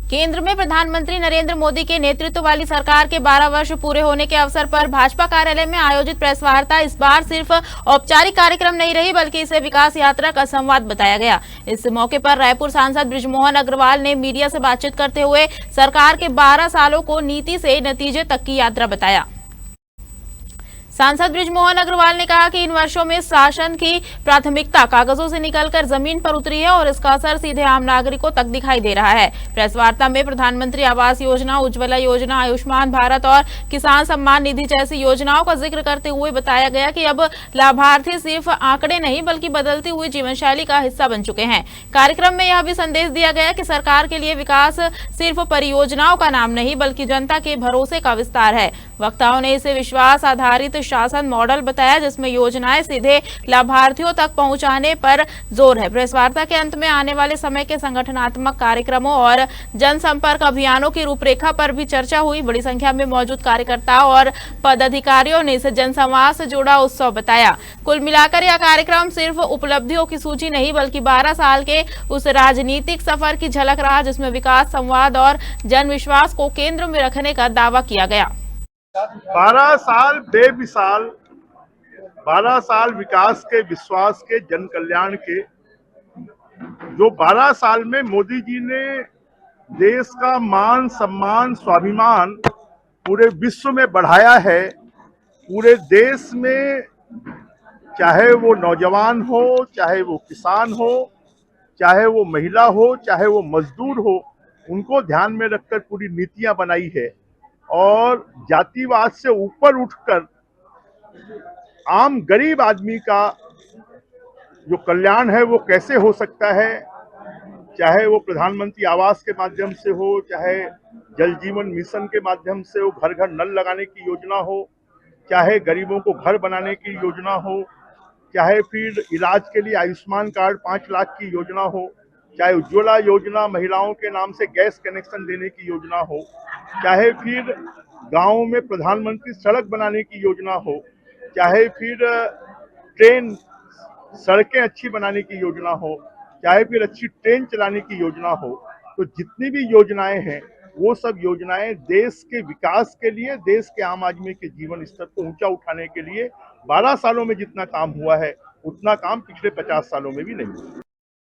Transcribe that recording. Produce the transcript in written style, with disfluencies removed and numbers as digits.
केंद्र में प्रधानमंत्री नरेंद्र मोदी के नेतृत्व वाली सरकार के 12 वर्ष पूरे होने के अवसर पर भाजपा कार्यालय में आयोजित प्रेस वार्ता इस बार सिर्फ औपचारिक कार्यक्रम नहीं रही, बल्कि इसे विकास यात्रा का संवाद बताया गया। इस मौके पर रायपुर सांसद बृजमोहन अग्रवाल ने मीडिया से बातचीत करते हुए सरकार के 12 सालों को नीति से नतीजे तक की यात्रा बताया। सांसद बृजमोहन अग्रवाल ने कहा कि इन वर्षों में शासन की प्राथमिकता कागजों से निकलकर जमीन पर उतरी है और इसका असर सीधे आम नागरिकों तक दिखाई दे रहा है। प्रेस वार्ता में प्रधानमंत्री आवास योजना, उज्ज्वला योजना, आयुष्मान भारत और किसान सम्मान निधि जैसी योजनाओं का जिक्र करते हुए बताया गया कि अब लाभार्थी सिर्फ आंकड़े नहीं बल्कि बदलती हुई जीवन शैली का हिस्सा बन चुके हैं। कार्यक्रम में यह भी संदेश दिया गया कि सरकार के लिए विकास सिर्फ परियोजनाओं का नाम नहीं बल्कि जनता के भरोसे का विस्तार है। वक्ताओं ने इसे विश्वास आधारित शासन मॉडल बताया, जिसमें योजनाएं सीधे लाभार्थियों तक पहुंचाने पर जोर है। प्रेस वार्ता के अंत में आने वाले समय के संगठनात्मक कार्यक्रमों और जनसंपर्क अभियानों की रूपरेखा पर भी चर्चा हुई। बड़ी संख्या में मौजूद कार्यकर्ताओं और पदाधिकारियों ने इसे जनसंवाद से जुड़ा उत्सव बताया। कुल मिलाकर यह कार्यक्रम सिर्फ उपलब्धियों की सूची नहीं बल्कि 12 साल के उस राजनीतिक सफर की झलक रहा, जिसमें विकास, संवाद और जनविश्वास को केंद्र में रखने का दावा किया गया। 12 साल बेमिसाल, 12 साल विकास के, विश्वास के, जन कल्याण के। जो 12 साल में मोदी जी ने देश का मान, सम्मान, स्वाभिमान पूरे विश्व में बढ़ाया है। पूरे देश में, चाहे वो नौजवान हो, चाहे वो किसान हो, चाहे वो महिला हो, चाहे वो मजदूर हो, उनको ध्यान में रखकर पूरी नीतियां बनाई है। और जातिवाद से ऊपर उठकर आम गरीब आदमी का जो कल्याण है वो कैसे हो सकता है, चाहे वो प्रधानमंत्री आवास के माध्यम से हो, चाहे जल जीवन मिशन के माध्यम से हो, घर घर नल लगाने की योजना हो, चाहे गरीबों को घर बनाने की योजना हो, चाहे फिर इलाज के लिए आयुष्मान कार्ड 5 लाख की योजना हो, चाहे उज्ज्वला योजना महिलाओं के नाम से गैस कनेक्शन देने की योजना हो, चाहे फिर गाँव में प्रधानमंत्री सड़क बनाने की योजना हो, चाहे फिर ट्रेन सड़कें अच्छी बनाने की योजना हो, चाहे फिर अच्छी ट्रेन चलाने की योजना हो। तो जितनी भी योजनाएं हैं वो सब योजनाएं देश के विकास के लिए, देश के आम आदमी के जीवन स्तर को ऊंचा उठाने के लिए 12 सालों में जितना काम हुआ है उतना काम पिछले 50 सालों में भी नहीं हुआ।